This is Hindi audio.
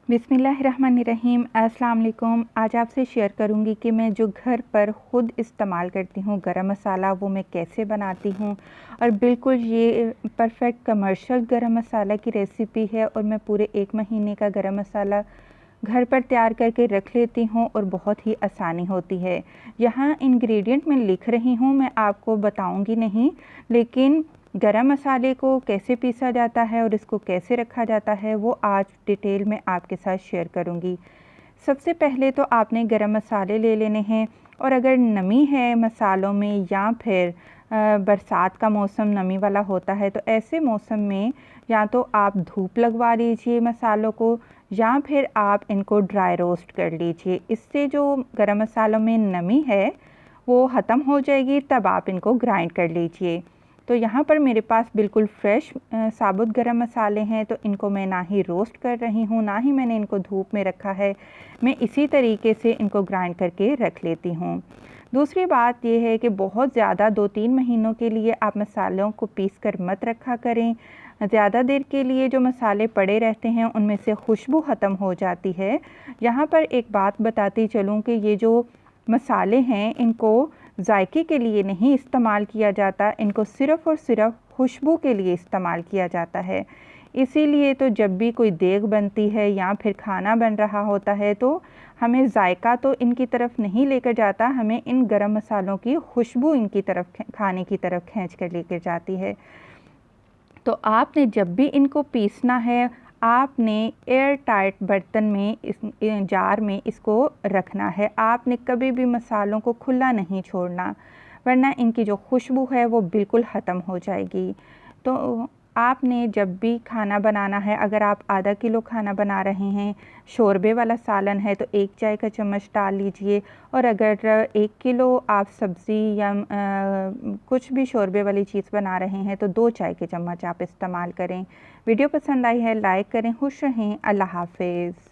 बिस्मिल्लाहिर्रहमानिर्रहीम। अस्सलाम वालेकुम। आज आपसे शेयर करूंगी कि मैं जो घर पर ख़ुद इस्तेमाल करती हूँ गरम मसाला वो मैं कैसे बनाती हूँ। और बिल्कुल ये परफेक्ट कमर्शियल गरम मसाला की रेसिपी है और मैं पूरे 1 महीने का गरम मसाला घर पर तैयार करके रख लेती हूँ और बहुत ही आसानी होती है। यहाँ इंग्रेडिएंट मैं लिख रही हूँ, मैं आपको बताऊँगी नहीं, लेकिन गरम मसाले को कैसे पीसा जाता है और इसको कैसे रखा जाता है वो आज डिटेल में आपके साथ शेयर करूँगी। सबसे पहले तो आपने गरम मसाले ले लेने हैं और अगर नमी है मसालों में या फिर बरसात का मौसम नमी वाला होता है तो ऐसे मौसम में या तो आप धूप लगवा लीजिए मसालों को या फिर आप इनको ड्राई रोस्ट कर लीजिए। इससे जो गरम मसालों में नमी है वो ख़त्म हो जाएगी, तब आप इनको ग्राइंड कर लीजिए। तो यहाँ पर मेरे पास बिल्कुल फ्रेश साबुत गरम मसाले हैं, तो इनको मैं ना ही रोस्ट कर रही हूँ ना ही मैंने इनको धूप में रखा है। मैं इसी तरीके से इनको ग्राइंड करके रख लेती हूँ। दूसरी बात ये है कि बहुत ज़्यादा 2-3 महीनों के लिए आप मसालों को पीस कर मत रखा करें। ज़्यादा देर के लिए जो मसाले पड़े रहते हैं उनमें से खुशबू ख़त्म हो जाती है। यहाँ पर एक बात बताती चलूँ कि ये जो मसाले हैं इनको जायके के लिए नहीं इस्तेमाल किया जाता, इनको सिर्फ़ और सिर्फ खुशबू के लिए इस्तेमाल किया जाता है। इसीलिए तो जब भी कोई देग बनती है या फिर खाना बन रहा होता है तो हमें जायका तो इनकी तरफ नहीं लेकर जाता, हमें इन गरम मसालों की खुशबू इनकी तरफ खाने की तरफ खींच कर लेकर जाती है। तो आपने जब भी इनको पीसना है आपने एयर टाइट बर्तन में इस जार में इसको रखना है। आपने कभी भी मसालों को खुला नहीं छोड़ना, वरना इनकी जो खुशबू है वो बिल्कुल ख़त्म हो जाएगी। तो आपने जब भी खाना बनाना है, अगर आप आधा किलो खाना बना रहे हैं, शोरबे वाला सालन है तो 1 चाय का चम्मच डाल लीजिए। और अगर 1 किलो आप सब्ज़ी या कुछ भी शोरबे वाली चीज़ बना रहे हैं तो 2 चाय के चम्मच आप इस्तेमाल करें। वीडियो पसंद आई है लाइक करें। खुश रहें। अल्लाह हाफ़िज़।